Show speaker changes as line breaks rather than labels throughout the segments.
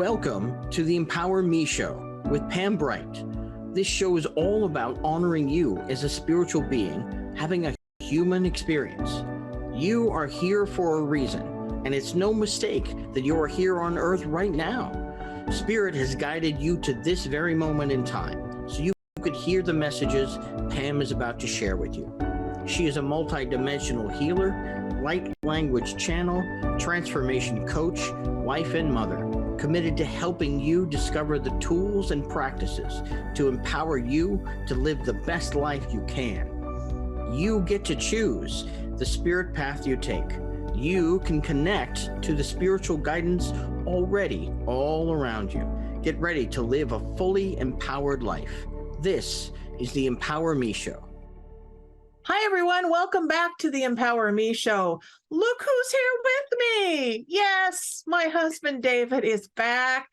Welcome to the Empower Me Show with Pam Bright. This show is all about honoring you as a spiritual being, having a human experience. You are here for a reason, and it's no mistake that you are here on earth right now. Spirit has guided you to this very moment in time, so you could hear the messages Pam is about to share with you. She is a multidimensional healer, light language channel, transformation coach, wife and mother, committed to helping you discover the tools and practices to empower you to live the best life you can. You get to choose the spirit path you take. You can connect to the spiritual guidance already all around you. Get ready to live a fully empowered life. This is the Empower Me Show.
Hi, everyone. Welcome back to the Empower Me Show. Look who's here with me. Yes, my husband, David, is back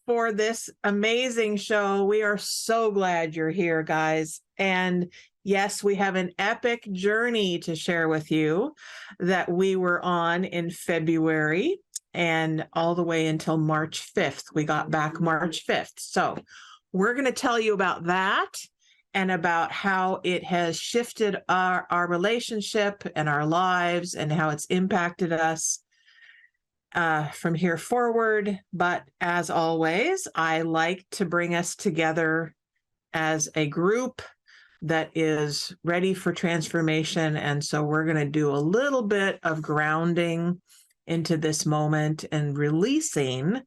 for this amazing show. We are so glad you're here, guys. And yes, we have an epic journey to share with you that we were on in February and all the way until March 5th. We got back March 5th. So we're going to tell you about that and about how it has shifted our relationship and our lives and how it's impacted us from here forward. But as always, I like to bring us together as a group that is ready for transformation. And so we're going to do a little bit of grounding into this moment and releasing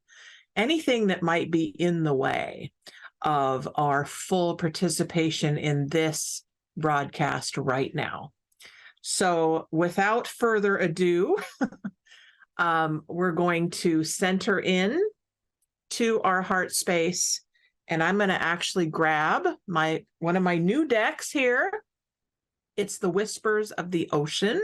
anything that might be in the way of our full participation in this broadcast right now. So without further ado, we're going to center in to our heart space, and I'm going to actually grab one of my new decks here. It's the Whispers of the Ocean,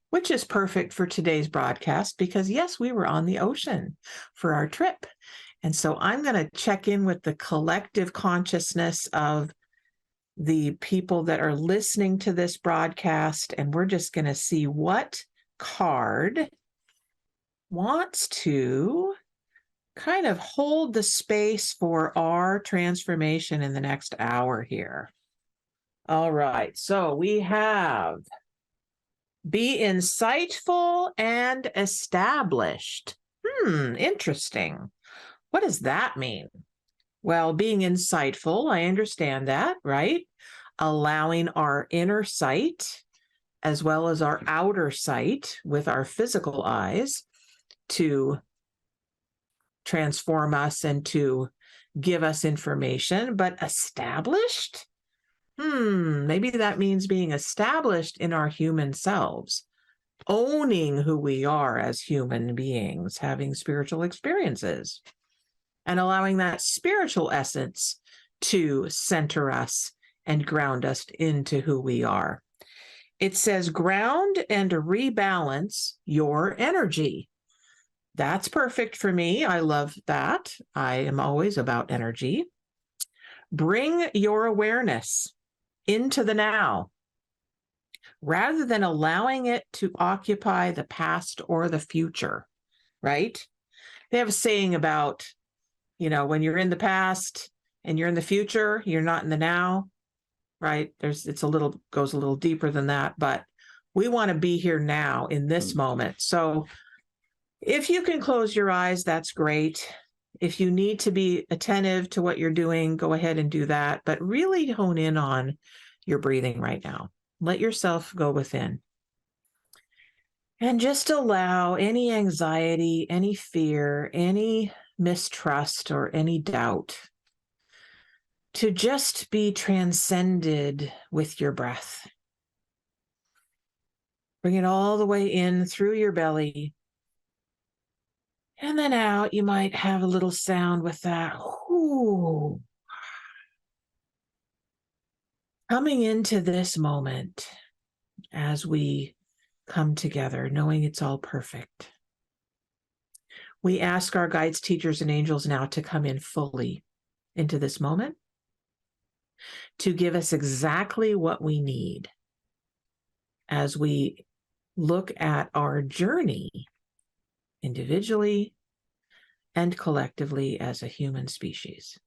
which is perfect for today's broadcast because, yes, we were on the ocean for our trip. And so I'm going to check in with the collective consciousness of the people that are listening to this broadcast, and we're just going to see what card wants to kind of hold the space for our transformation in the next hour here. All right, so we have be insightful and established. Interesting. What does that mean? Well, being insightful, I understand that, right? Allowing our inner sight as well as our outer sight with our physical eyes to transform us and to give us information. But established? Maybe that means being established in our human selves, owning who we are as human beings, having spiritual experiences, and allowing that spiritual essence to center us and ground us into who we are. It says ground and rebalance your energy. That's perfect for me. I love that. I am always about energy. Bring your awareness into the now, rather than allowing it to occupy the past or the future, right? They have a saying about, when you're in the past and you're in the future, you're not in the now, right? Goes a little deeper than that, but we want to be here now in this moment. So if you can close your eyes, that's great. If you need to be attentive to what you're doing, go ahead and do that, but really hone in on your breathing right now. Let yourself go within. And just allow any anxiety, any fear, any mistrust, or any doubt to just be transcended with your breath. Bring it all the way in through your belly. And then out, you might have a little sound with that. Ooh. Coming into this moment as we come together, knowing it's all perfect. We ask our guides, teachers, and angels now to come in fully into this moment, to give us exactly what we need as we look at our journey individually and collectively as a human species.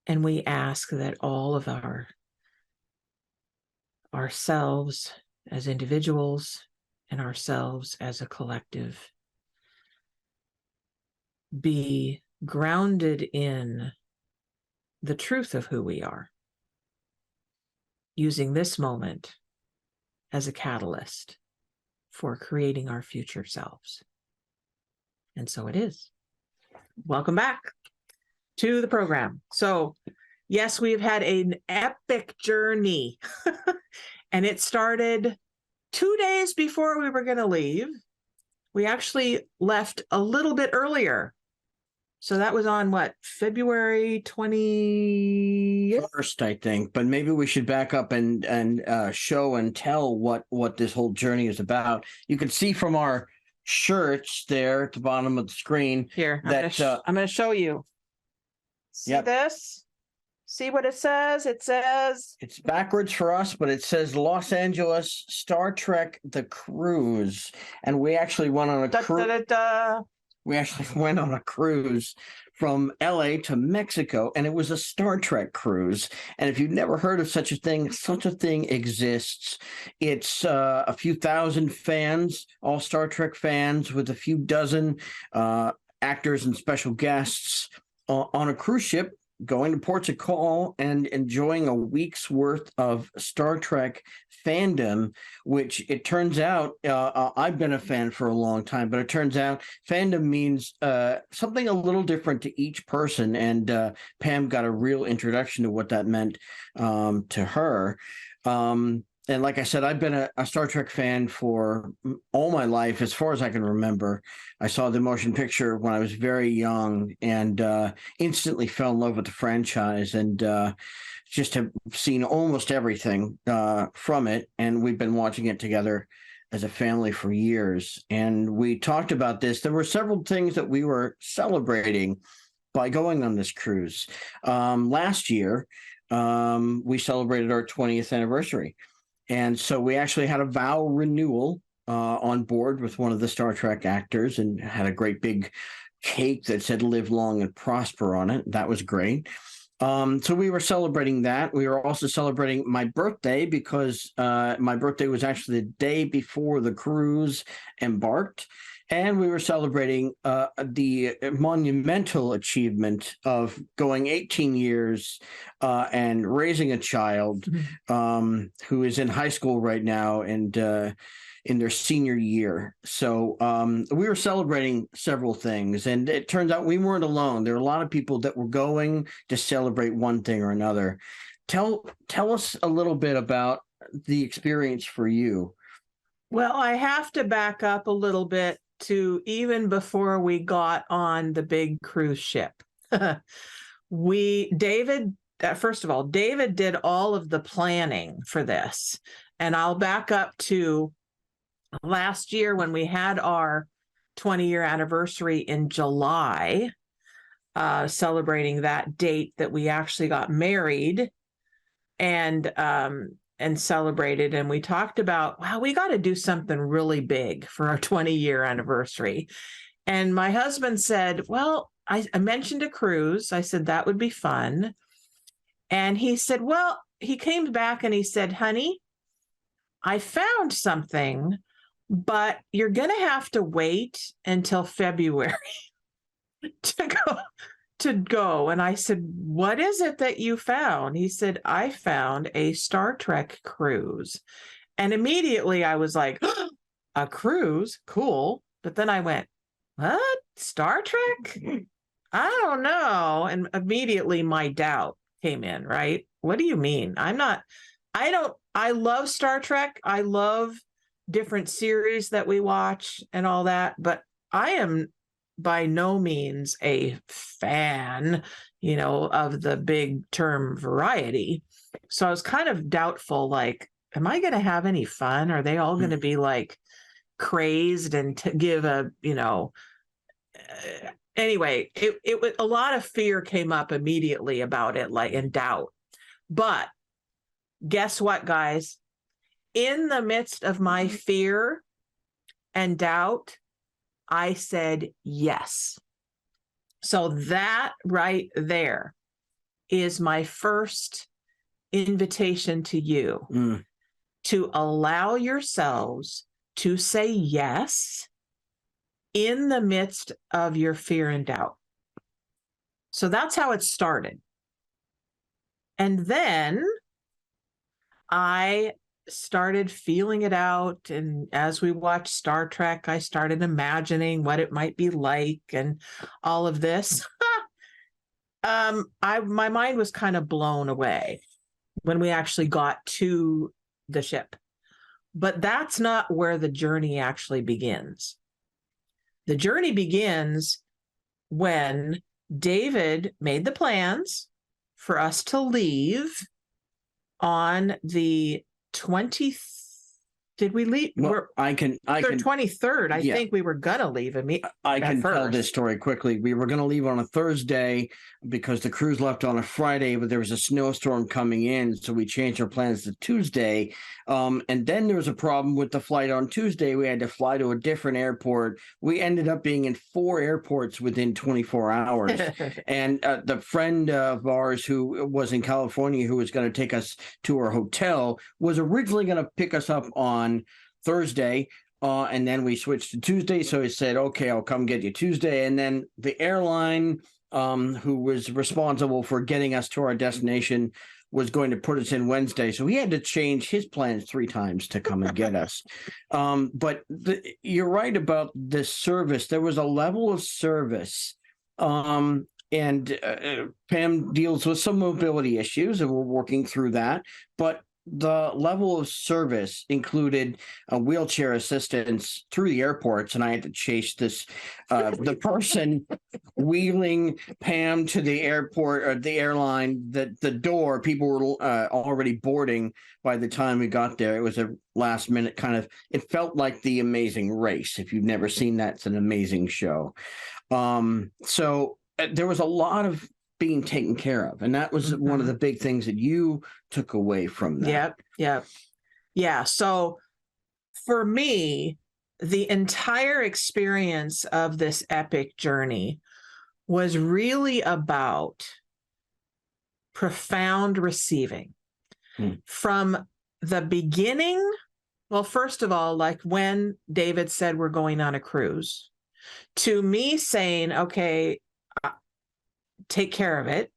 And we ask that all of ourselves as individuals and ourselves as a collective be grounded in the truth of who we are, using this moment as a catalyst for creating our future selves. And so it is. Welcome back to the program. So, yes, we've had an epic journey, and it started 2 days before we were going to leave. We actually left a little bit earlier. So that was on what, February 21st,
I think, but maybe we should back up and show and tell what this whole journey is about. You can see from our shirts there at the bottom of the screen.
Here,
that
I'm going to show you. See this? See what it says? It says...
It's backwards for us, but it says Los Angeles Star Trek The Cruise. And we actually went on a cruise. We actually went on a cruise from LA to Mexico, and it was a Star Trek cruise. And if you've never heard of such a thing exists. It's a few thousand fans, all Star Trek fans, with a few dozen actors and special guests on a cruise ship, going to ports of call and enjoying a week's worth of Star Trek fandom, which it turns out, I've been a fan for a long time, but it turns out fandom means something a little different to each person. And Pam got a real introduction to what that meant to her. And like I said, I've been a Star Trek fan for all my life, as far as I can remember. I saw the motion picture when I was very young and instantly fell in love with the franchise, and just have seen almost everything from it. And we've been watching it together as a family for years. And we talked about this. There were several things that we were celebrating by going on this cruise. Last year, we celebrated our 20th anniversary. And so we actually had a vow renewal on board with one of the Star Trek actors, and had a great big cake that said "Live long and prosper" on it. That was great. So we were celebrating that. We were also celebrating my birthday, because my birthday was actually the day before the cruise embarked. And we were celebrating the monumental achievement of going 18 years and raising a child who is in high school right now and in their senior year. So we were celebrating several things. And it turns out we weren't alone. There were a lot of people that were going to celebrate one thing or another. Tell us a little bit about the experience for you.
Well, I have to back up a little bit to even before we got on the big cruise ship. First of all, David did all of the planning for this. And I'll back up to last year when we had our 20-year anniversary in July, celebrating that date that we actually got married and celebrated. And we talked about, wow, we got to do something really big for our 20-year anniversary. And my husband said, well, I mentioned a cruise. I said, that would be fun. And he said, well, he came back and he said, honey, I found something, but you're going to have to wait until February to go. And I said, what is it that you found? He said, I found a Star Trek cruise. And immediately I was like, oh, a cruise? Cool. But then I went, what? Star Trek? I don't know. And immediately my doubt came in, right? What do you mean? I love Star Trek. I love different series that we watch and all that, but I am by no means a fan, of the big term variety. So I was kind of doubtful, like, am I going to have any fun? Are they all going to be like crazed and give anyway, it was a lot of fear came up immediately about it, like, in doubt. But guess what, guys? In the midst of my fear and doubt, I said yes. So that right there is my first invitation to you to allow yourselves to say yes in the midst of your fear and doubt. So that's how it started. And then I started feeling it out. And as we watched Star Trek, I started imagining what it might be like and all of this. My mind was kind of blown away when we actually got to the ship. But that's not where the journey actually begins. The journey begins when David made the plans for us to leave on the 20th. Did we leave?
Well, I can
23rd. I think we were gonna leave.
I can tell this story quickly. We were going to leave on a Thursday because the cruise left on a Friday, but there was a snowstorm coming in, so we changed our plans to Tuesday. And then there was a problem with the flight on Tuesday. We had to fly to a different airport. We ended up being in 4 airports within 24 hours. And the friend of ours who was in California, who was going to take us to our hotel, was originally going to pick us up on Thursday, and then we switched to Tuesday. So he said, okay, I'll come get you Tuesday. And then the airline who was responsible for getting us to our destination was going to put us in Wednesday. So he had to change his plans 3 times to come and get us. But you're right about this service. There was a level of service. And Pam deals with some mobility issues, and we're working through that. But the level of service included a wheelchair assistance through the airports, and I had to chase this the person wheeling Pam to the airport or the airline. The door, people were already boarding by the time we got there. It was a last minute kind of. It felt like The Amazing Race. If you've never seen that, it's an amazing show. So there was a lot of being taken care of, and that was one of the big things that you took away from that.
Yeah. So for me, the entire experience of this epic journey was really about profound receiving from the beginning. Well, first of all, like when David said we're going on a cruise, to me saying, okay, take care of it,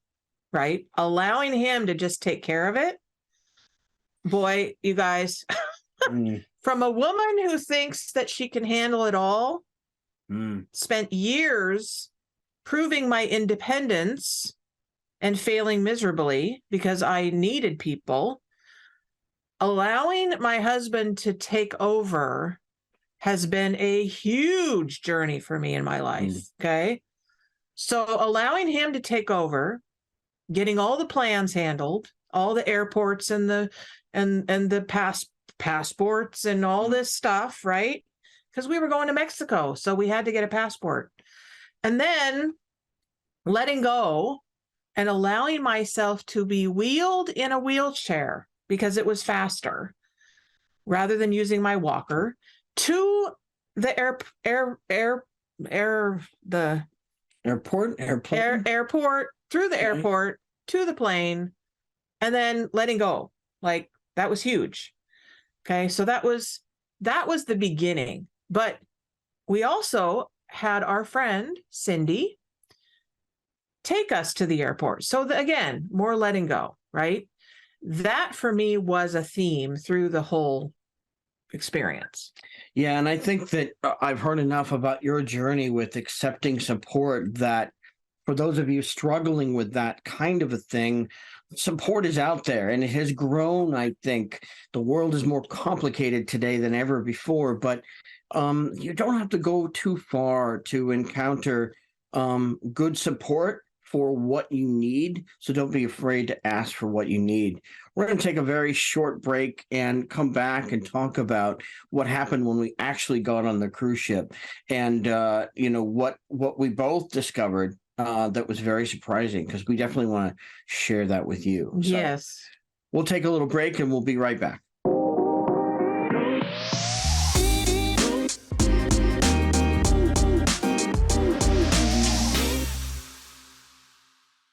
right? Allowing him to just take care of it. Boy, you guys, from a woman who thinks that she can handle it all, spent years proving my independence and failing miserably because I needed people. Allowing my husband to take over has been a huge journey for me in my life. Okay. So allowing him to take over, getting all the plans handled, all the airports and the passports and all this stuff, right? Because we were going to Mexico, so we had to get a passport. And then letting go and allowing myself to be wheeled in a wheelchair because it was faster, rather than using my walker, to the airport, through the airport to the plane, and then letting go. Like, that was huge. Okay. So that was the beginning. But we also had our friend Cindy take us to the airport. So again, more letting go, right? That for me was a theme through the whole experience.
Yeah, and I think that I've heard enough about your journey with accepting support that for those of you struggling with that kind of a thing, support is out there, and it has grown. I think the world is more complicated today than ever before, but you don't have to go too far to encounter good support for what you need. So don't be afraid to ask for what you need. We're going to take a very short break and come back and talk about what happened when we actually got on the cruise ship, and what we both discovered that was very surprising, because we definitely want to share that with you. So
yes.
We'll take a little break and we'll be right back.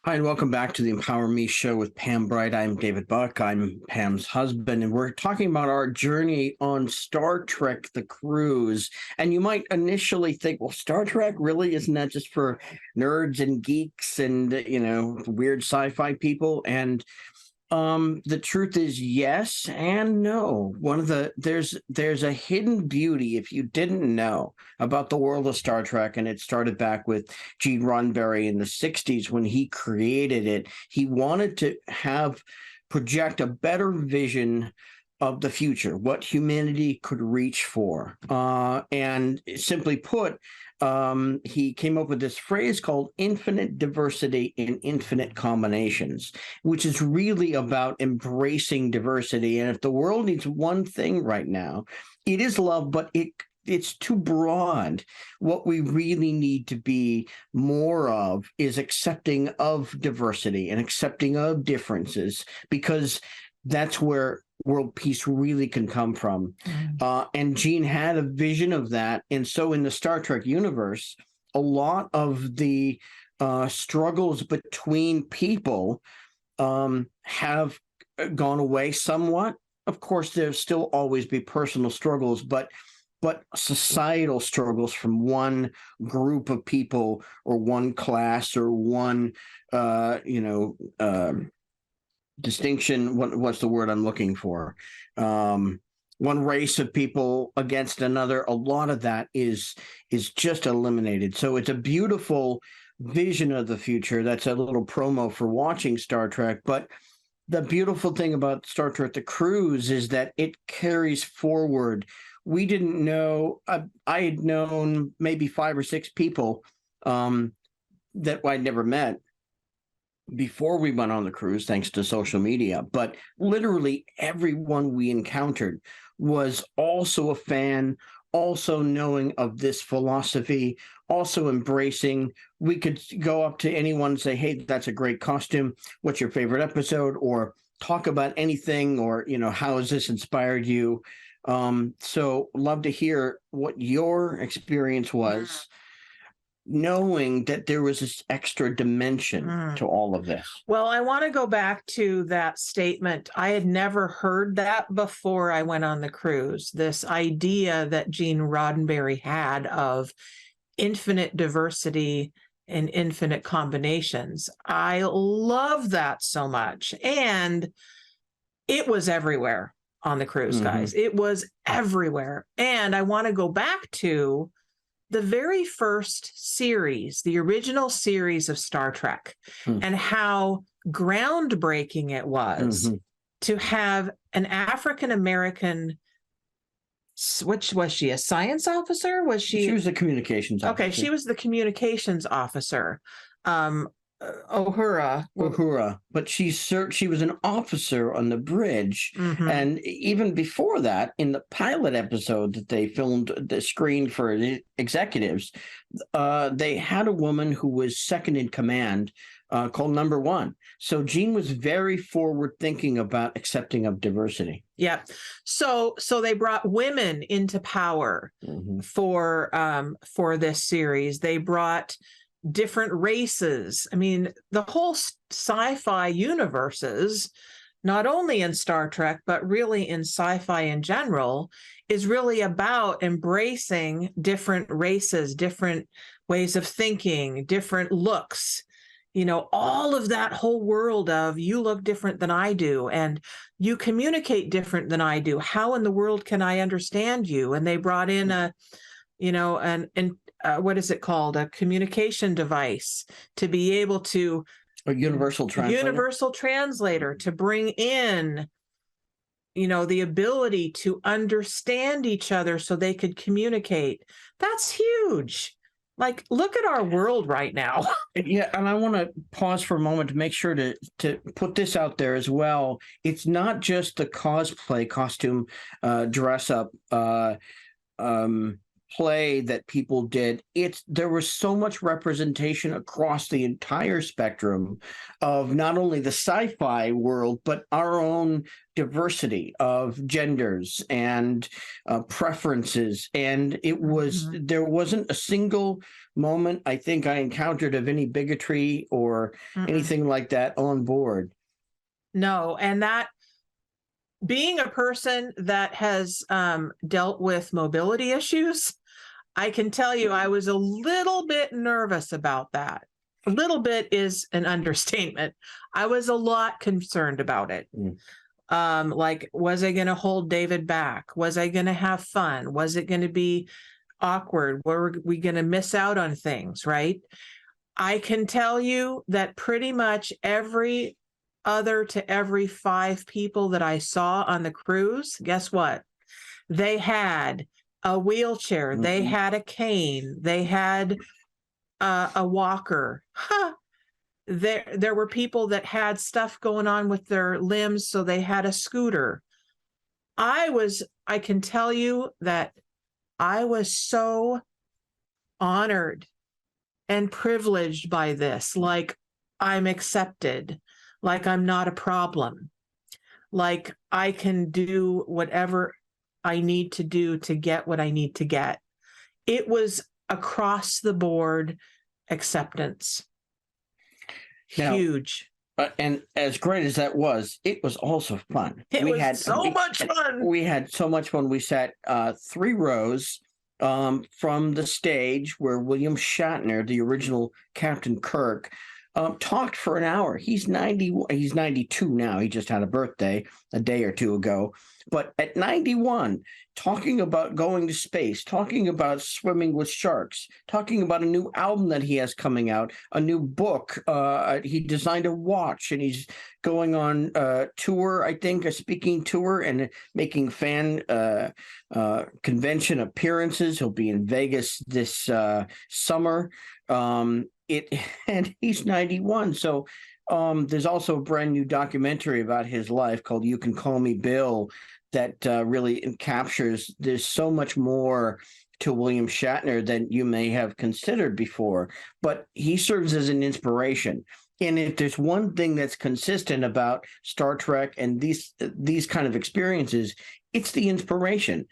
Hi, and welcome back to the Empower Me show with Pam Bright. I'm David Buck. I'm Pam's husband, and we're talking about our journey on Star Trek, the cruise. And you might initially think, well, Star Trek, really? Isn't that just for nerds and geeks and, weird sci-fi people? And the truth is yes and no. There's a hidden beauty if you didn't know about the world of Star Trek, and it started back with Gene Roddenberry in the 60s when he created it. He wanted to project a better vision of the future, what humanity could reach for. And simply put, he came up with this phrase called infinite diversity in infinite combinations, which is really about embracing diversity. And if the world needs one thing right now, it is love, but it's too broad. What we really need to be more of is accepting of diversity and accepting of differences, because that's where world peace really can come from. And Gene had a vision of that. And so in the Star Trek universe, a lot of the struggles between people have gone away somewhat. Of course, there'll still always be personal struggles, but societal struggles from one group of people or one class or one, distinction. What's the word I'm looking for? One race of people against another. A lot of that is just eliminated. So it's a beautiful vision of the future. That's a little promo for watching Star Trek. But the beautiful thing about Star Trek: The Cruise is that it carries forward. We didn't know. I had known maybe 5 or 6 people that I'd never met before we went on the cruise, thanks to social media. But literally everyone we encountered was also a fan, also knowing of this philosophy, also embracing. We could go up to anyone and say, hey, that's a great costume. What's your favorite episode? Or talk about anything, or, how has this inspired you? So love to hear what your experience was, knowing that there was this extra dimension to all of this.
Well, I want to go back to that statement. I had never heard that before I went on the cruise. This idea that Gene Roddenberry had of infinite diversity and infinite combinations. I love that so much. And it was everywhere on the cruise, guys. It was everywhere. And I want to go back to the very first series, the original series of Star Trek, and how groundbreaking it was to have an African-American, which was she, a science officer? She
was the communications officer.
Okay, she was the communications officer. Uhura,
but she was an officer on the bridge. And even before that, in the pilot episode that they filmed, the screen for the executives, they had a woman who was second in command, called Number One. So Gene was very forward thinking about accepting of diversity.
Yeah. So they brought women into power for this series. They brought different races. I mean, the whole sci-fi universes, not only in Star Trek, but really in sci-fi in general, is really about embracing different races, different ways of thinking, different looks, all of that whole world of you look different than I do, and you communicate different than I do. How in the world can I understand you? And they brought in what is it called? A communication device to be able to...
A universal
translator to bring in, the ability to understand each other so they could communicate. That's huge. Like, look at our world right now.
Yeah, and I want to pause for a moment to make sure to put this out there as well. It's not just the cosplay, costume, dress up, play that people did, there was so much representation across the entire spectrum of not only the sci-fi world, but our own diversity of genders and preferences. And there wasn't a single moment I think I encountered of any bigotry or anything like that on board.
No, and that, being a person that has dealt with mobility issues, I can tell you I was a little bit nervous about that. A little bit is an understatement. I was a lot concerned about it. Like, was I going to hold David back? Was I going to have fun? Was it going to be awkward? Were we going to miss out on things, right? I can tell you that pretty much every 5 people that I saw on the cruise, guess what? They had a wheelchair, they had a cane, they had a walker. There were people that had stuff going on with their limbs, so they had a scooter. I can tell you that I was so honored and privileged by this. Like, I'm accepted. Like, I'm not a problem. Like, I can do whatever I need to do to get what I need to get. It was across the board acceptance. Huge.
And as great as that was, it was also fun.
We had so much fun.
We had so much fun. We sat 3 rows from the stage where William Shatner, the original Captain Kirk, talked for an hour. He's 92 now. He just had a birthday a day or two ago. But at 91, talking about going to space, talking about swimming with sharks, talking about a new album that he has coming out, a new book. He designed a watch, and he's going on a tour, I think, a speaking tour, and making fan convention appearances. He'll be in Vegas this summer. And he's 91. So there's also a brand new documentary about his life called You Can Call Me Bill that really captures, there's so much more to William Shatner than you may have considered before, but he serves as an inspiration. And if there's one thing that's consistent about Star Trek and these kind of experiences, it's the inspiration.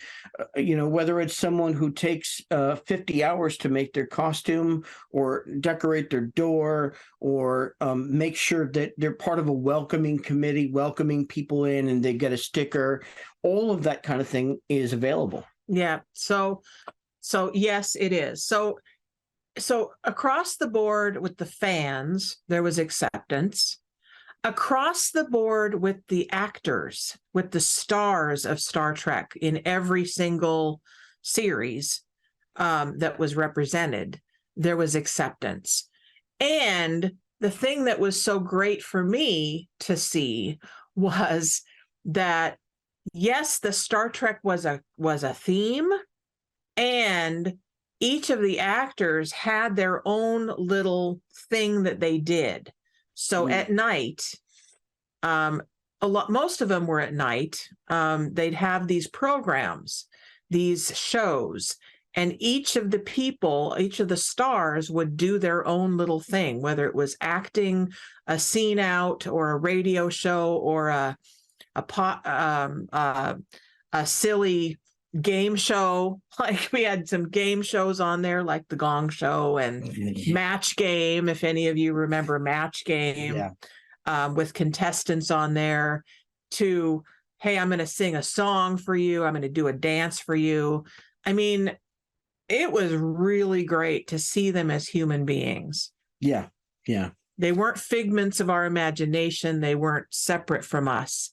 Whether it's someone who takes 50 hours to make their costume or decorate their door or make sure that they're part of a welcoming committee, welcoming people in, and they get a sticker, all of that kind of thing is available.
Yeah. So yes, it is. So across the board with the fans, there was acceptance. Across the board with the actors, with the stars of Star Trek in every single series that was represented, there was acceptance. And the thing that was so great for me to see was that, yes, the Star Trek was a theme, and each of the actors had their own little thing that they did. So at night, most of them were at night. They'd have these programs, these shows, and each of the stars would do their own little thing, whether it was acting a scene out or a radio show or a silly game show. Like, we had some game shows on there, like the Gong Show and Match Game, if any of you remember Match Game, with contestants on there, to, hey, I'm going to sing a song for you, I'm going to do a dance for you. I mean, it was really great to see them as human beings.
Yeah.
They weren't figments of our imagination. They weren't separate from us.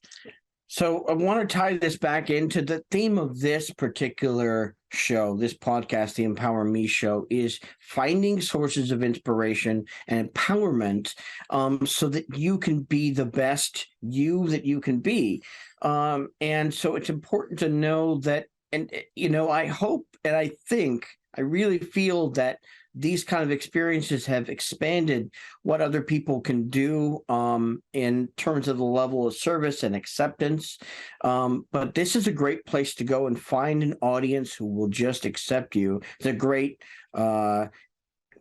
So I want to tie this back into the theme of this particular show, this podcast, the Empower Me Show, is finding sources of inspiration and empowerment so that you can be the best you that you can be. And so it's important to know that I hope and I think I really feel that these kind of experiences have expanded what other people can do in terms of the level of service and acceptance. But this is a great place to go and find an audience who will just accept you. It's a great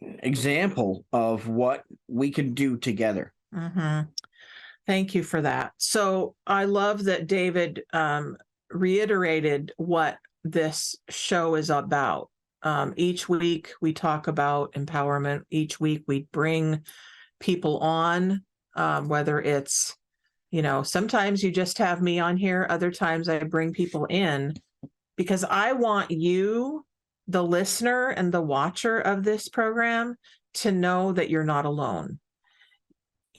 example of what we can do together.
Mm-hmm. Thank you for that. So I love that David reiterated what this show is about. Each week we talk about empowerment. Each week we bring people on, whether it's, sometimes you just have me on here. Other times I bring people in because I want you, the listener and the watcher of this program, to know that you're not alone.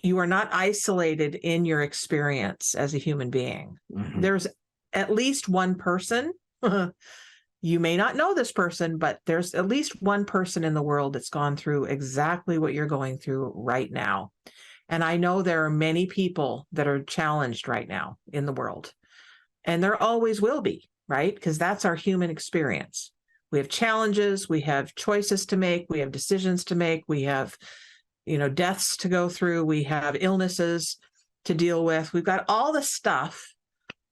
You are not isolated in your experience as a human being. Mm-hmm. There's at least one person. You may not know this person, but there's at least one person in the world that's gone through exactly what you're going through right now. And I know there are many people that are challenged right now in the world. And there always will be, right? Because that's our human experience. We have challenges, we have choices to make, we have decisions to make, we have, deaths to go through, we have illnesses to deal with. We've got all the stuff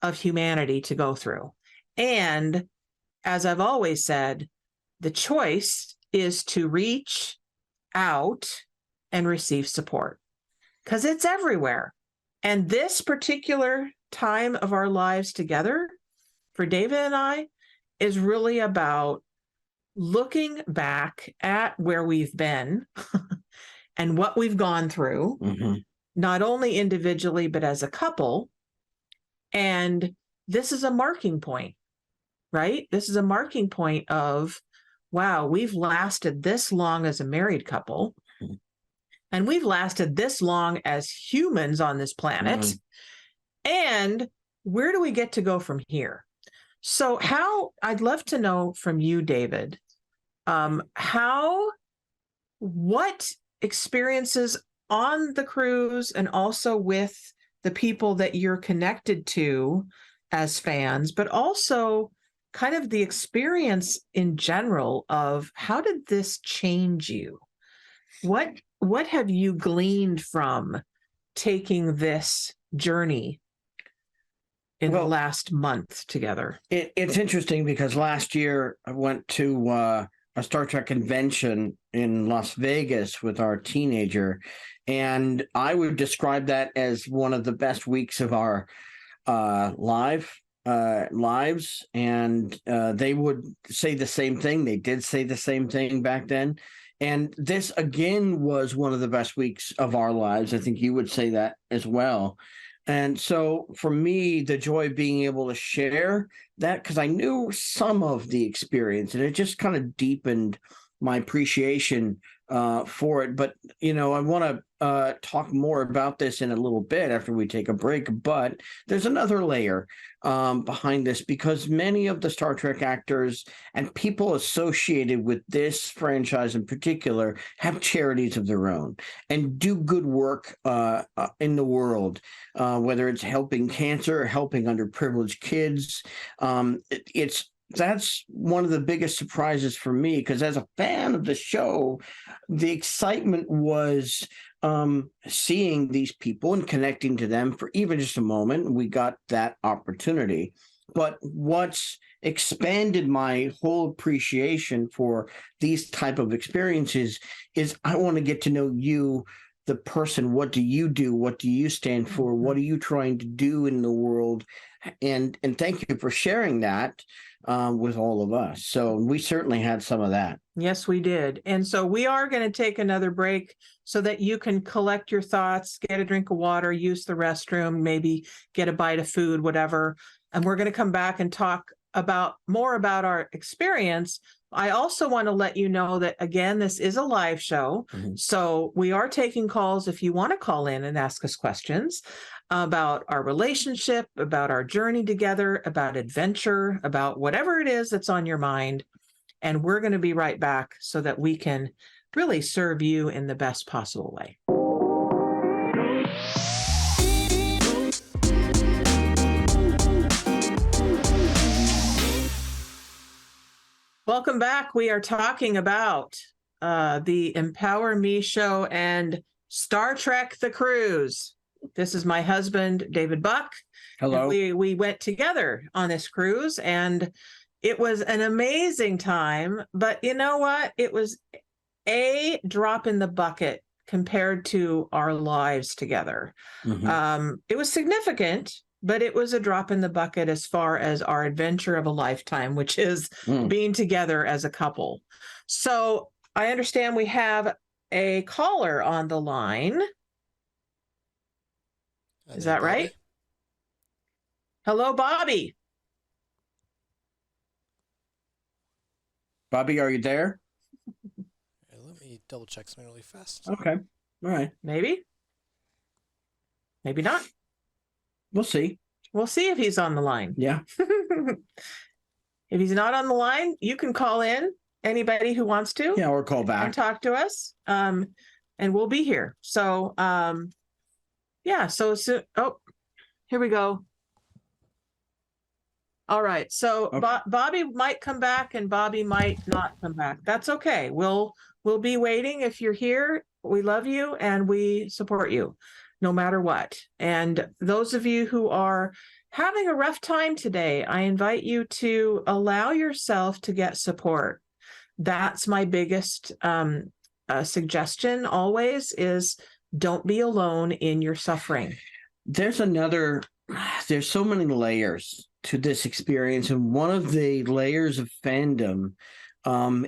of humanity to go through. And as I've always said, the choice is to reach out and receive support because it's everywhere. And this particular time of our lives together for David and I is really about looking back at where we've been and what we've gone through, mm-hmm. not only individually, but as a couple. And this is a marking point. Right? This is a marking point of, wow, we've lasted this long as a married couple, and we've lasted this long as humans on this planet. Mm-hmm. And where do we get to go from here? So I'd love to know from you, David, what experiences on the cruise and also with the people that you're connected to as fans, but also kind of the experience in general of how did this change you? What have you gleaned from taking this journey in the last month together?
It's interesting because last year I went to a Star Trek convention in Las Vegas with our teenager, and I would describe that as one of the best weeks of our lives, and they would say the same thing. They did say the same thing back then. And this, again, was one of the best weeks of our lives. I think you would say that as well. And so for me, the joy of being able to share that, because I knew some of the experience, and it just kind of deepened my appreciation for it. But, I want to talk more about this in a little bit after we take a break. But there's another layer behind this, because many of the Star Trek actors and people associated with this franchise in particular have charities of their own and do good work in the world, whether it's helping cancer or helping underprivileged kids. That's one of the biggest surprises for me, because as a fan of the show, the excitement was seeing these people and connecting to them for even just a moment. We got that opportunity. But what's expanded my whole appreciation for these type of experiences is I want to get to know you, the person. What do you do? What do you stand for? What are you trying to do in the world? And thank you for sharing that with all of us. So we certainly had some of that.
Yes, we did. And so we are going to take another break so that you can collect your thoughts, get a drink of water, use the restroom, maybe get a bite of food, whatever. And we're going to come back and talk more about our experience. I also want to let you know that, again, this is a live show. Mm-hmm. So we are taking calls if you want to call in and ask us questions about our relationship, about our journey together, about adventure, about whatever it is that's on your mind. And we're going to be right back so that we can really serve you in the best possible way. Welcome back. We are talking about the Empower Me show and Star Trek The Cruise. This is my husband, David Buck.
Hello.
We went together on this cruise, and it was an amazing time. But you know what? It was a drop in the bucket compared to our lives together. It was significant, but it was a drop in the bucket as far as our adventure of a lifetime, which is being together as a couple. So I understand we have a caller on the line. Is that
Bobby?
right? Hello, Bobby.
Bobby, are you there?
Let me double check something really fast.
Okay. All right.
Maybe. Maybe not.
We'll see.
We'll see if he's on the line.
Yeah.
If he's not on the line, you can call in, anybody who wants to.
Yeah, or call back.
And talk to us. And we'll be here. So, yeah. So, here we go. All right. So
Okay.
Bobby might come back and Bobby might not come back. That's okay. We'll be waiting. If you're here, we love you and we support you no matter what. And those of you who are having a rough time today, I invite you to allow yourself to get support. That's my biggest suggestion always, is don't be alone in your suffering.
There's so many layers to this experience, and one of the layers of fandom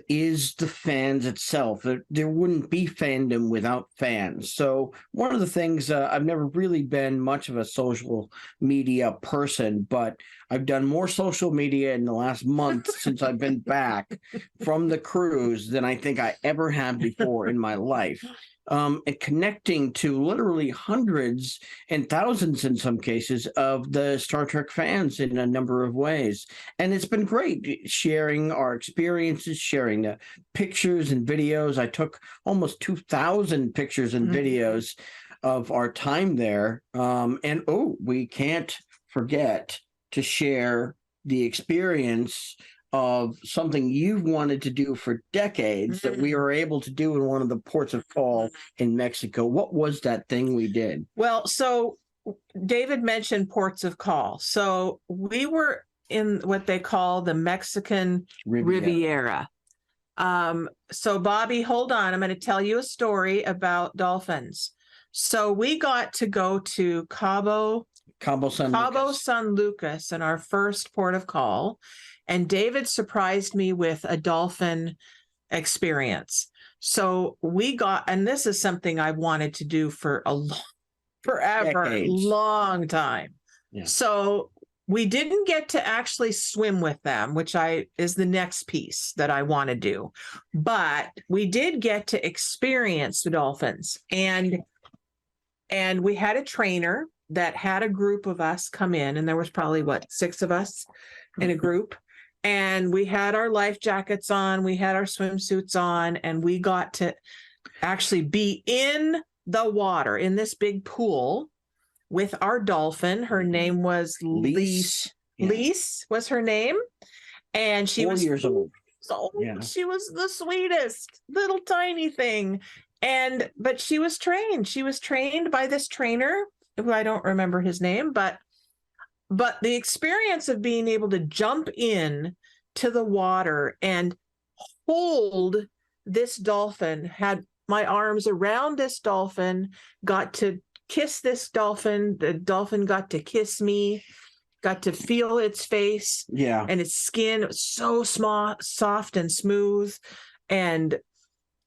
is the fans itself. There wouldn't be fandom without fans. So one of the things, I've never really been much of a social media person, but I've done more social media in the last month since I've been back from the cruise than I think I ever have before in my life. And connecting to literally hundreds and thousands in some cases of the Star Trek fans in a number of ways. And it's been great sharing our experiences, sharing the pictures and videos. I took almost 2,000 pictures and videos of our time there. And we can't forget to share the experience of something you've wanted to do for decades that we were able to do in one of the ports of call in Mexico. What was that thing we did?
Well, so David mentioned ports of call. So we were in what they call the Mexican Riviera. So Bobby, hold on. I'm going to tell you a story about dolphins. So we got to go to Cabo San Lucas in our first port of call. And David surprised me with a dolphin experience. So we got, and this is something I wanted to do for forever,
Decades.
Long time.
Yeah.
So we didn't get to actually swim with them, which is the next piece that I want to do. But we did get to experience the dolphins. And we had a trainer that had a group of us come in, and there was probably 6 of us in a group. And we had our life jackets on, we had our swimsuits on, and we got to actually be in the water in this big pool with our dolphin. Her name was Lise.
Yeah.
Lise was her name. And she
4
was
years old.
So
Yeah.
She was the sweetest little tiny thing. But she was trained. She was trained by this trainer who I don't remember his name, but the experience of being able to jump in to the water and hold this dolphin, had my arms around this dolphin, got to kiss this dolphin. The dolphin got to kiss me, got to feel its face.
Yeah.
And its skin was so small, soft and smooth. And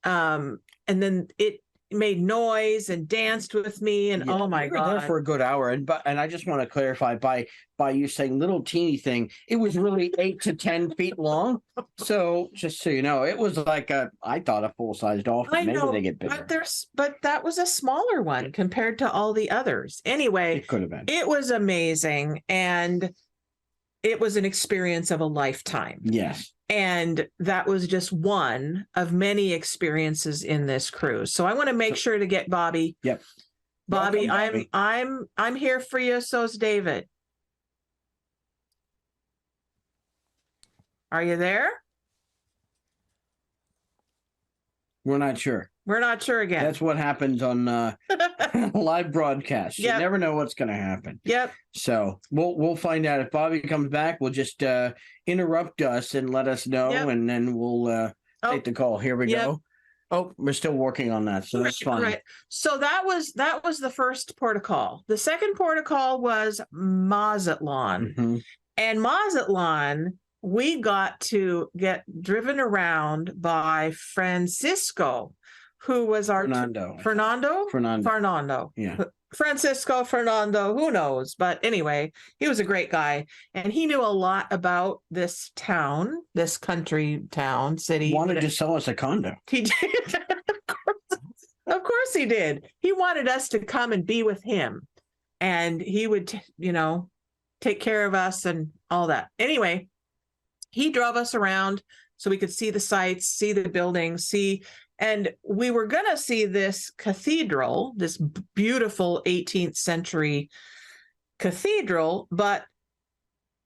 then it made noise and danced with me, and oh my
we were there
God.
for a good hour. And I just want to clarify by you saying little teeny thing, it was really 8 to 10 feet long. So just so you know, it was like I thought a full-size dolphin.
I know,
Maybe they get bigger.
but that was a smaller one compared to all the others. Anyway,
It could have been.
it was amazing, and it was an experience of a lifetime.
Yes.
And that was just one of many experiences in this cruise. So I want to make sure to get Bobby.
Yep.
Bobby,
Welcome, Bobby.
I'm here for you. So's David. Are you there?
We're not sure.
We're not sure again.
That's what happens on live broadcasts.
Yep.
You never know what's going to happen.
Yep.
So we'll find out. If Bobby comes back, we'll just interrupt us and let us know, and then we'll take the call. Here we go. Oh, we're still working on that, so that's fine.
Right. So that was the first port of call. The second port of call was Mazatlan.
Mm-hmm.
And Mazatlan, we got to get driven around by Francisco, who was our Fernando.
Yeah.
Francisco, Fernando, who knows? But anyway, he was a great guy. And he knew a lot about this town, this country town, city.
Wanted to sell us a condo.
He did. Of course he did. He wanted us to come and be with him. And he would, take care of us and all that. Anyway, he drove us around so we could see the sights, see the buildings, and we were going to see this cathedral, this beautiful 18th century cathedral. But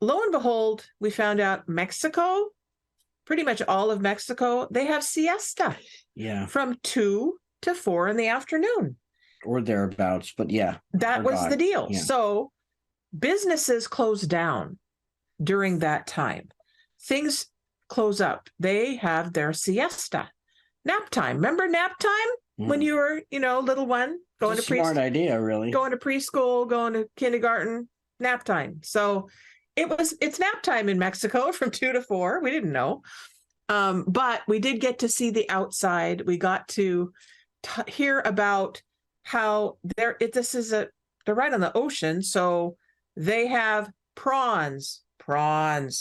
lo and behold, we found out Mexico, pretty much all of Mexico, they have siesta.
Yeah.
From 2 to 4 in the afternoon.
Or thereabouts, but yeah.
That was the deal.
Yeah.
So businesses closed down during that time. Things close up. They have their siesta. Nap time. Remember nap time when you were, little one going to
smart idea, really.
Going to preschool, going to kindergarten, nap time. So it's nap time in Mexico from 2 to 4. We didn't know. But we did get to see the outside. We got to hear about how they're right on the ocean. So they have prawns.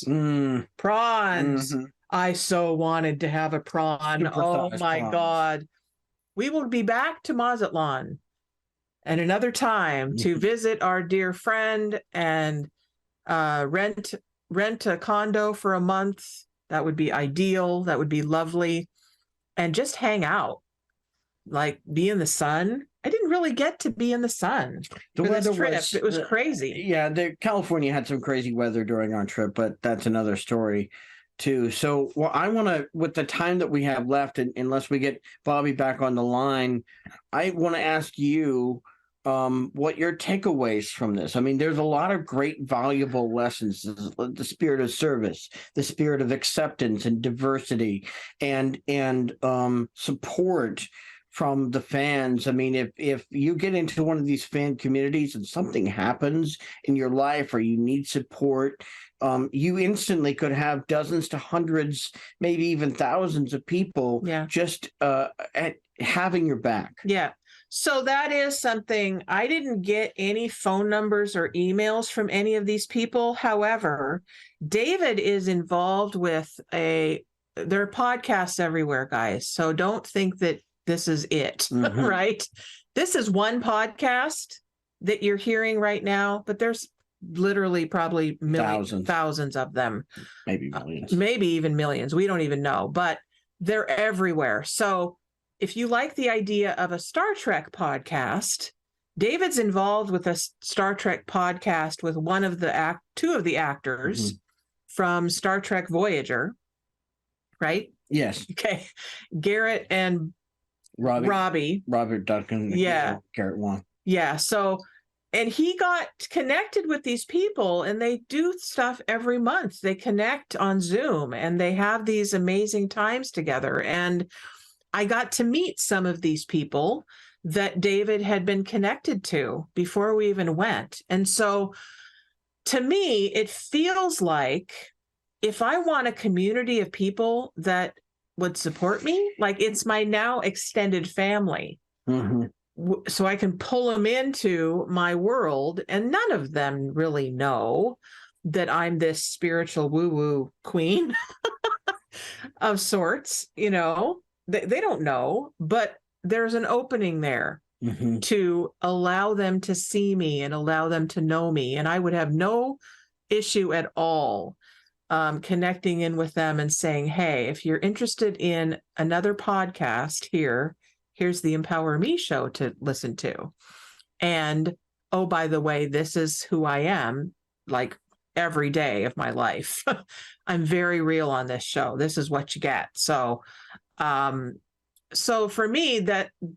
Mm-hmm.
I so wanted to have a prawn. Oh my God. We will be back to Mazatlan and another time to visit our dear friend and rent a condo for a month. That would be ideal. That would be lovely. And just hang out, like be in the sun. I didn't really get to be in the sun for this trip. It was crazy.
Yeah, California had some crazy weather during our trip, but that's another story too. So I want to, with the time that we have left, and unless we get Bobby back on the line, I want to ask you what your takeaways from this. I mean, there's a lot of great, valuable lessons: the spirit of service, the spirit of acceptance and diversity, and support from the fans. I mean, if you get into one of these fan communities and something happens in your life or you need support, you instantly could have dozens to hundreds, maybe even thousands of people just at having your back.
Yeah. So that is something. I didn't get any phone numbers or emails from any of these people. However, David is involved with there are podcasts everywhere, guys. So don't think that this is it, right? This is one podcast that you're hearing right now, but there's literally probably thousands of them.
Maybe millions.
Maybe even millions. We don't even know, but they're everywhere. So if you like the idea of a Star Trek podcast, David's involved with a Star Trek podcast with two of the actors from Star Trek Voyager, right?
Yes.
Okay. Garrett and Robbie.
Robert Duncan.
Yeah.
Garrett Wong.
Yeah. So, and he got connected with these people, and they do stuff every month. They connect on Zoom and they have these amazing times together. And I got to meet some of these people that David had been connected to before we even went. And so to me, it feels like if I want a community of people that would support me, like it's my now extended family. So I can pull them into my world, and none of them really know that I'm this spiritual woo-woo queen of sorts, they don't know, but there's an opening there to allow them to see me and allow them to know me. And I would have no issue at all connecting in with them and saying, hey, if you're interested in another podcast, here's the Empower Me show to listen to. And, oh, by the way, this is who I am, like every day of my life. I'm very real on this show. This is what you get. So so for me,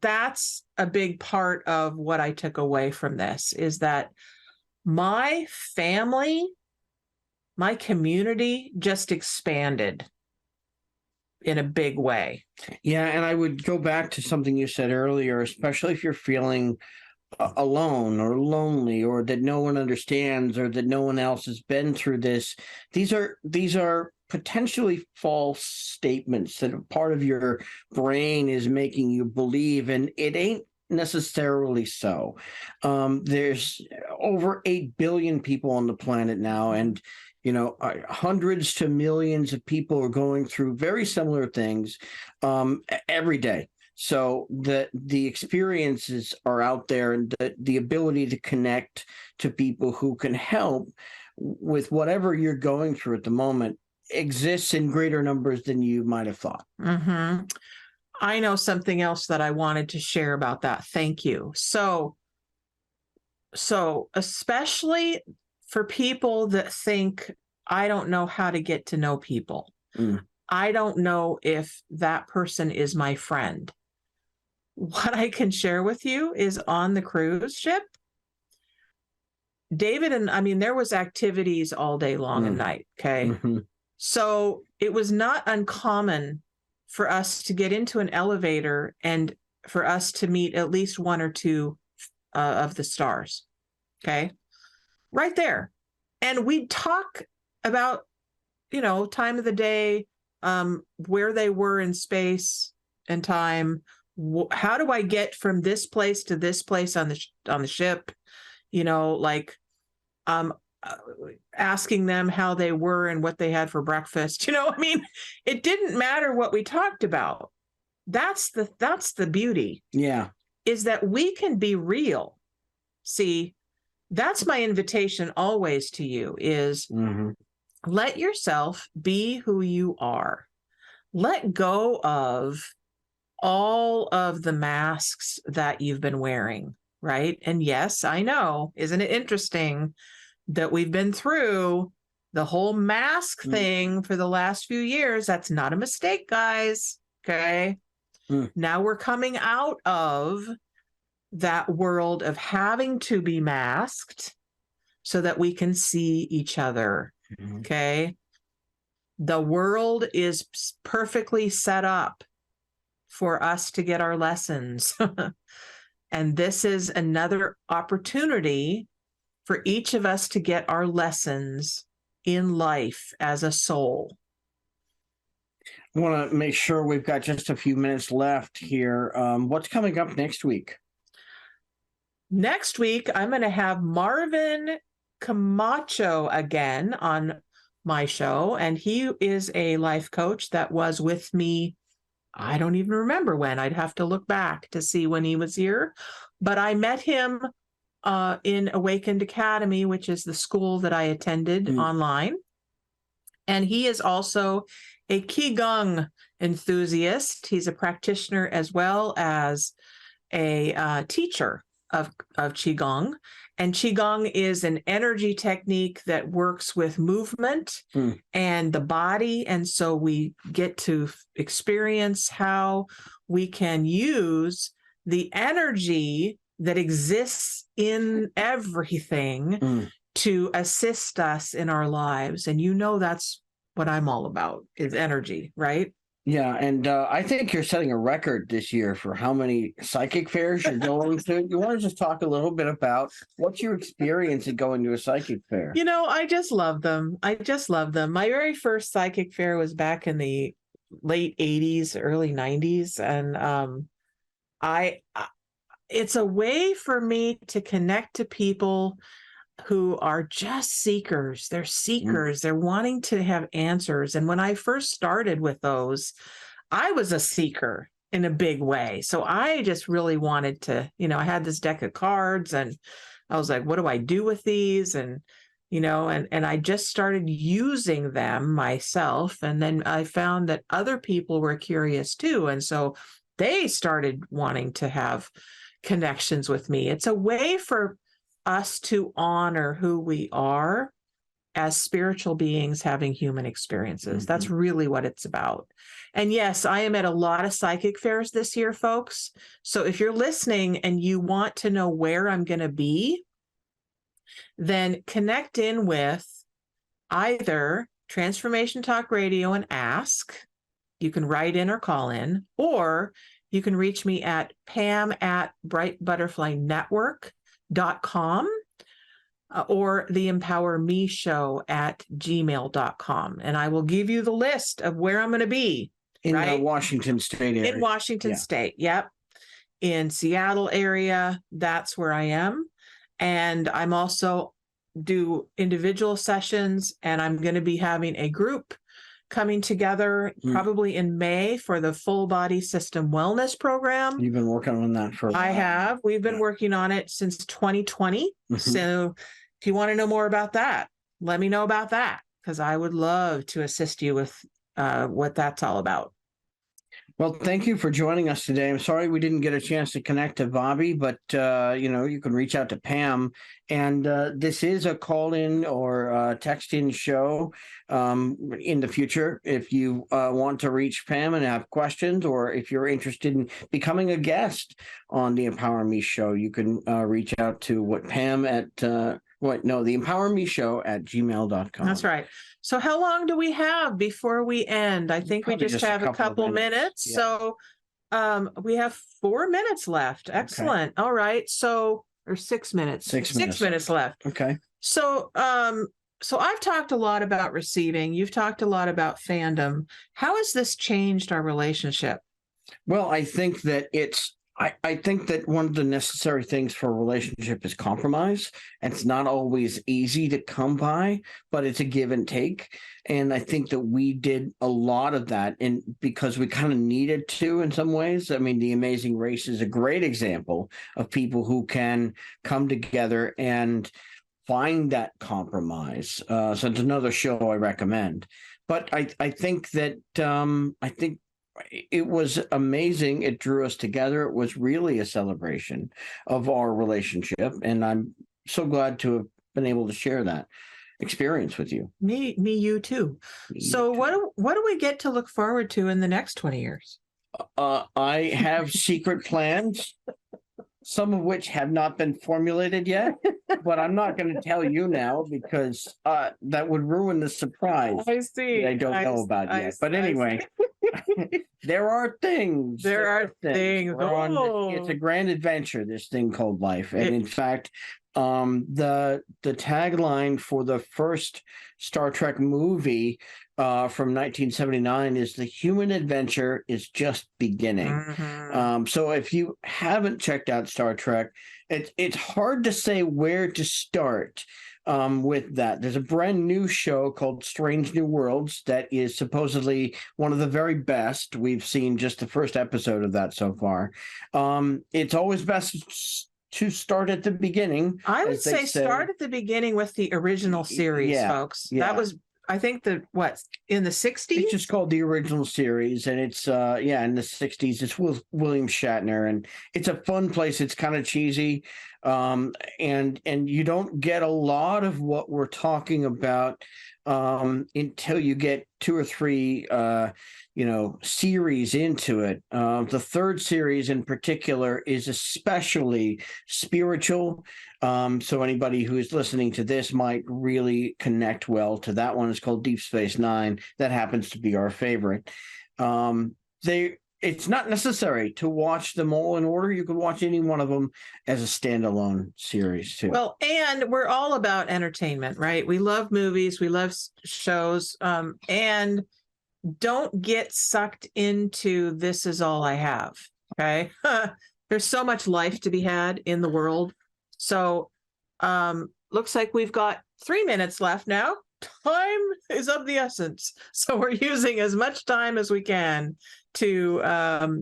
that's a big part of what I took away from this, is that my family, my community just expanded in a big way.
Yeah, and I would go back to something you said earlier, especially if you're feeling alone or lonely, or that no one understands, or that no one else has been through this. These are potentially false statements that a part of your brain is making you believe, and it ain't necessarily so. There's over 8 billion people on the planet now, and hundreds to millions of people are going through very similar things every day. So the experiences are out there, and the ability to connect to people who can help with whatever you're going through at the moment exists in greater numbers than you might have thought.
Mm-hmm. I know something else that I wanted to share about that. Thank you. So especially for people that think, I don't know how to get to know people. I don't know if that person is my friend. What I can share with you is, on the cruise ship, David there was activities all day long and night. Okay.
Mm-hmm.
So it was not uncommon for us to get into an elevator and for us to meet at least one or two of the stars. Okay. Right there. And we'd talk about, time of the day, where they were in space and time. How do I get from this place to this place on the ship? Asking them how they were and what they had for breakfast. It didn't matter what we talked about. That's the beauty.
Yeah.
Is that we can be real. See, that's my invitation always to you is let yourself be who you are. Let go of all of the masks that you've been wearing, right? And yes, I know, isn't it interesting that we've been through the whole mask thing for the last few years? That's not a mistake, guys. Okay. Now we're coming out of that world of having to be masked so that we can see each other. Okay. The world is perfectly set up for us to get our lessons. And this is another opportunity for each of us to get our lessons in life as a soul.
I want to make sure we've got just a few minutes left here. What's coming up next week?
Next week, I'm going to have Marvin Camacho again on my show, and he is a life coach that was with me. I don't even remember when. I'd have to look back to see when he was here, but I met him in Awakened Academy, which is the school that I attended online. And he is also a Qigong enthusiast. He's a practitioner as well as a teacher of Qigong. And Qigong is an energy technique that works with movement and the body. And so we get to experience how we can use the energy that exists in everything to assist us in our lives. And that's what I'm all about, is energy, right?
Yeah, and I think you're setting a record this year for how many psychic fairs you're going to. You want to just talk a little bit about what's your experience in going to a psychic fair?
I just love them. My very first psychic fair was back in the late 80s, early 90s. And it's a way for me to connect to people who are just seekers. They're seekers. They're wanting to have answers. And when I first started with those, I was a seeker in a big way. So I just really wanted to, I had this deck of cards and I was like, what do I do with these? And, and I just started using them myself. And then I found that other people were curious too. And so they started wanting to have connections with me. It's a way for us to honor who we are as spiritual beings having human experiences. That's really what it's about. And yes, I am at a lot of psychic fairs this year, folks. So if you're listening and you want to know where I'm going to be, then connect in with either Transformation Talk Radio and ask. You can write in or call in, or you can reach me at pam@brightbutterflynetwork.com or the Empower Me Show at gmail.com. And I will give you the list of where I'm going to be.
In the
right?
Washington State area.
In Washington State, yep. In Seattle area, that's where I am. And I'm also do individual sessions, and I'm going to be having a group coming together probably in May for the Full Body System Wellness Program.
You've been working on that for a while.
I have. We've been working on it since 2020. So if you want to know more about that, let me know about that, because I would love to assist you with what that's all about.
Well, thank you for joining us today. I'm sorry we didn't get a chance to connect to Bobby, but you can reach out to Pam. And this is a call-in or text-in show in the future. If you want to reach Pam and have questions, or if you're interested in becoming a guest on the Empower Me Show, you can reach out to Pam at the Empower Me Show at gmail.com.
That's right. So how long do we have before we end? I think
Probably
we just have a couple minutes.
Yeah.
So we have 4 minutes left. Excellent. Okay. All right. So, or 6 minutes. 6 minutes left.
Okay.
So, so I've talked a lot about receiving. You've talked a lot about fandom. How has this changed our relationship?
Well, I think that I think that one of the necessary things for a relationship is compromise. And it's not always easy to come by, but it's a give and take. And I think that we did a lot of that, and because we kind of needed to in some ways. I mean, The Amazing Race is a great example of people who can come together and find that compromise. So it's another show I recommend. But I think that it was amazing. It drew us together. It was really a celebration of our relationship. And I'm so glad to have been able to share that experience with you.
You too. So what do we get to look forward to in the next 20 years?
I have secret plans, some of which have not been formulated yet, but I'm not going to tell you now because that would ruin the surprise.
I see.
That I don't know about yet. But anyway, there are things.
There are things.
It's a grand adventure, this thing called life. And in fact, the tagline for the first Star Trek movie from 1979 is "The human adventure is just beginning." So if you haven't checked out Star Trek, it's hard to say where to start with that. There's a brand new show called Strange New Worlds that is supposedly one of the very best. We've seen just the first episode of that so far. It's always best to start at the beginning.
I would say start at the beginning with the original series, folks.
Yeah.
That was, I think, in the 60s?
It's just called the original series, and it's in the 60s. It's with William Shatner, and it's a fun place. It's kind of cheesy, and you don't get a lot of what we're talking about until you get 2 or 3 series into it. The third series in particular is especially spiritual. So anybody who is listening to this might really connect well to that one. It's called Deep Space Nine. That happens to be our favorite. It's not necessary to watch them all in order. You could watch any one of them as a standalone series too.
Well, and we're all about entertainment, right? We love movies, we love shows, and don't get sucked into this is all I have. Okay. There's so much life to be had in the world. So looks like we've got 3 minutes left now. Time is of the essence. So we're using as much time as we can to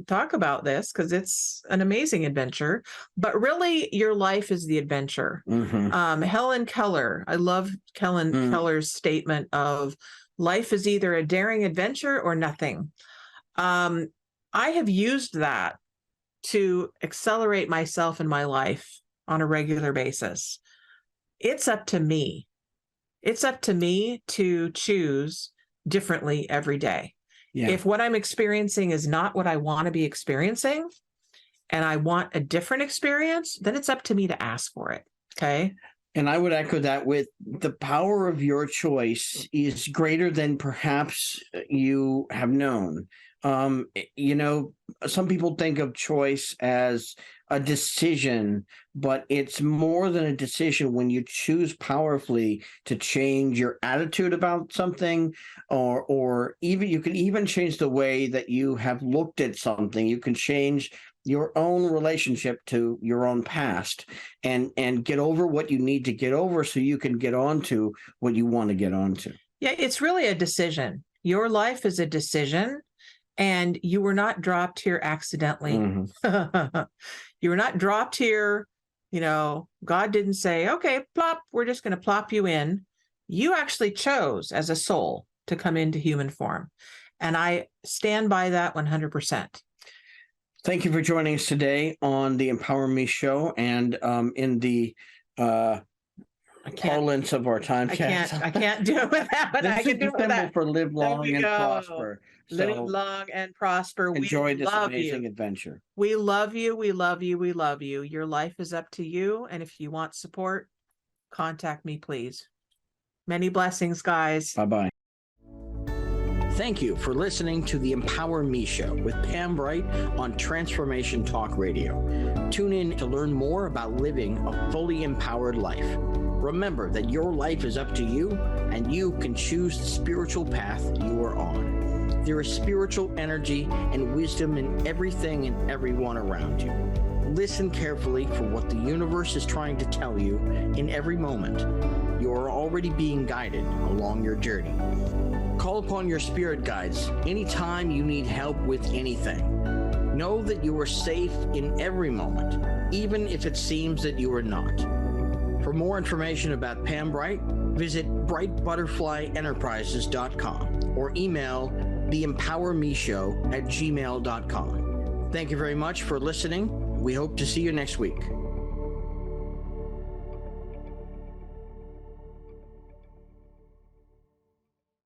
talk about this, because it's an amazing adventure. But really, your life is the adventure. Helen Keller, I love Helen Keller's statement of life is either a daring adventure or nothing. I have used that to accelerate myself in my life on a regular basis. It's up to me. It's up to me to choose differently every day.
Yeah.
If what I'm experiencing is not what I want to be experiencing, and I want a different experience, then it's up to me to ask for it. Okay.
And I would echo that with the power of your choice is greater than perhaps you have known. Some people think of choice as a decision, but it's more than a decision when you choose powerfully to change your attitude about something, or even you can even change the way that you have looked at something. You can change your own relationship to your own past and get over what you need to get over so you can get on to what you want to get onto.
Yeah, it's really a decision. Your life is a decision, and you were not dropped here accidentally.
Mm-hmm.
You were not dropped here. God didn't say, okay, plop, we're just going to plop you in. You actually chose as a soul to come into human form. And I stand by that 100%.
Thank you for joining us today on the Empower Me show and in the parlance of our time.
I can't do it without, but I can do it without.
For live long and prosper.
Live long and prosper.
Enjoy this amazing adventure.
We love you. We love you. We love you. Your life is up to you. And if you want support, contact me, please. Many blessings, guys.
Bye-bye. Thank you for listening to the Empower Me Show with Pam Bright on Transformation Talk Radio. Tune in to learn more about living a fully empowered life. Remember that your life is up to you, and you can choose the spiritual path you are on. There is spiritual energy and wisdom in everything and everyone around you. Listen carefully for what the universe is trying to tell you in every moment. You are already being guided along your journey. Call upon your spirit guides anytime you need help with anything. Know that you are safe in every moment, even if it seems that you are not. For more information about Pam Bright, visit brightbutterflyenterprises.com or email theempowermeshow@gmail.com. Thank you very much for listening. We hope to see you next week.